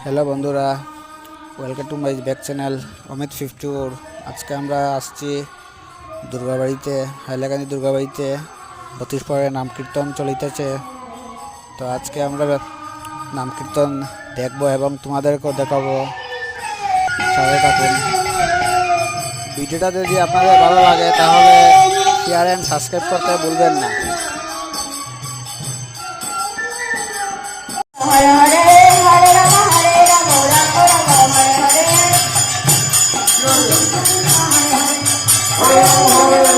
Hello বন্ধুরা, welcome to my back channel Amit 54। আজকে আমরা আসছি দুর্গাবাড়িতে, হাইলাকান্দি দুর্গাবাড়িতে 32 পরে নাম কীর্তন চলিতেছে। তো আজকে আমরা নাম কীর্তন দেখব এবং তোমাদেরকেও দেখাবো। সাথে থাকুন। ভিডিওটা যদি আপনাদের ভালো লাগে তাহলে শেয়ার অ্যান্ড সাবস্ক্রাইব করতে ভুলবেন না। হরে হরে হরে রাম রাম রাম হরে হরে হরে রাম হরে হরে